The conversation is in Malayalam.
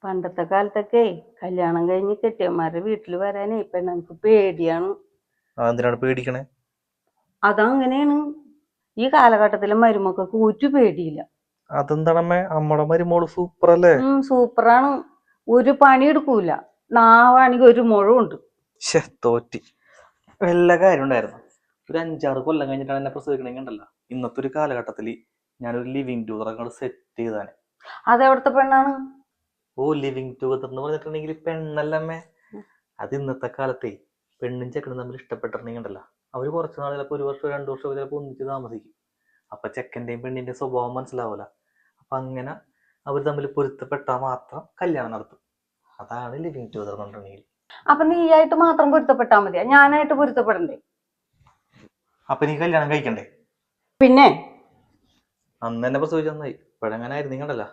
പണ്ടത്തെ കാലത്തൊക്കെ കല്യാണം കഴിഞ്ഞ് കെട്ടിയന്മാരുടെ വീട്ടിൽ വരാനേ പെണ്ണുങ്ങൾക്ക് പേടിയാണ്. എന്തിനാണ് പേടിക്കണേ? അതങ്ങനെയാണ്. ഈ കാലഘട്ടത്തിലെ മരുമക്കൾക്ക് ഒരു പേടിയില്ല. അതെന്താണമ്മേ, അമ്മടെ മരുമോള് സൂപ്പർ അല്ലേ? സൂപ്പറാണ്. ഒരു പണി എടുക്കൂല. നാവാണെങ്കിൽ ഒരു മുഴമുണ്ട്. തോറ്റി. വല്ല കാര്യം ഉണ്ടായിരുന്നു. ഒരു 5-6 കൊല്ലം കഴിഞ്ഞിട്ടാണ് എന്നെ പ്രസവിക്കണമെങ്കിണ്ടല്ലോ, ഇന്നത്തെ ഒരു കാലഘട്ടത്തിൽ ഞാനൊരു ലിവിങ് ടുഗദർ അങ്ങോട്ട് സെറ്റ് ചെയ്താനെ. അതെവിടുത്തെ പെണ്ണാണ്? ലിവിങ് ടുഗദർ എന്ന് പറഞ്ഞിട്ടുണ്ടെങ്കിൽ പെണ്ണല്ലമ്മേ. അത് ഇന്നത്തെ കാലത്തെ പെണ്ണും ചെക്കനും തമ്മിൽ ഇഷ്ടപ്പെട്ടിട്ടുണ്ടെങ്കിണ്ടല്ലോ, അവര് കുറച്ച് നാൾ ചിലപ്പോൾ 1 വർഷം 2 വർഷം ചിലപ്പോൾ ഒന്നിച്ച് താമസിക്കും. അപ്പൊ ചെക്കന്റെയും പെണ്ണിന്റെയും സ്വഭാവം മനസ്സിലാവൂല. അപ്പൊ അങ്ങനെ അവർ തമ്മിൽ പൊരുത്തപ്പെട്ടാൽ മാത്രം കല്യാണം നടത്തും. അതാണ് ലിവിങ് ടുഗദർ എന്നുണ്ടെങ്കിൽ. അപ്പൊ നീയായിട്ട് മാത്രം പൊരുത്തപ്പെട്ടാ മതിയാ? ഞാനായിട്ട് പൊരുത്തപ്പെടണ്ടേ? അപ്പൊ നീ കല്യാണം കഴിക്കണ്ടേ? പിന്നെ അന്ന് തന്നെ പ്രസവിച്ചു നന്നായി. ഇപ്പോഴെങ്ങനെ ആയിരുന്നു നിങ്ങളല്ല.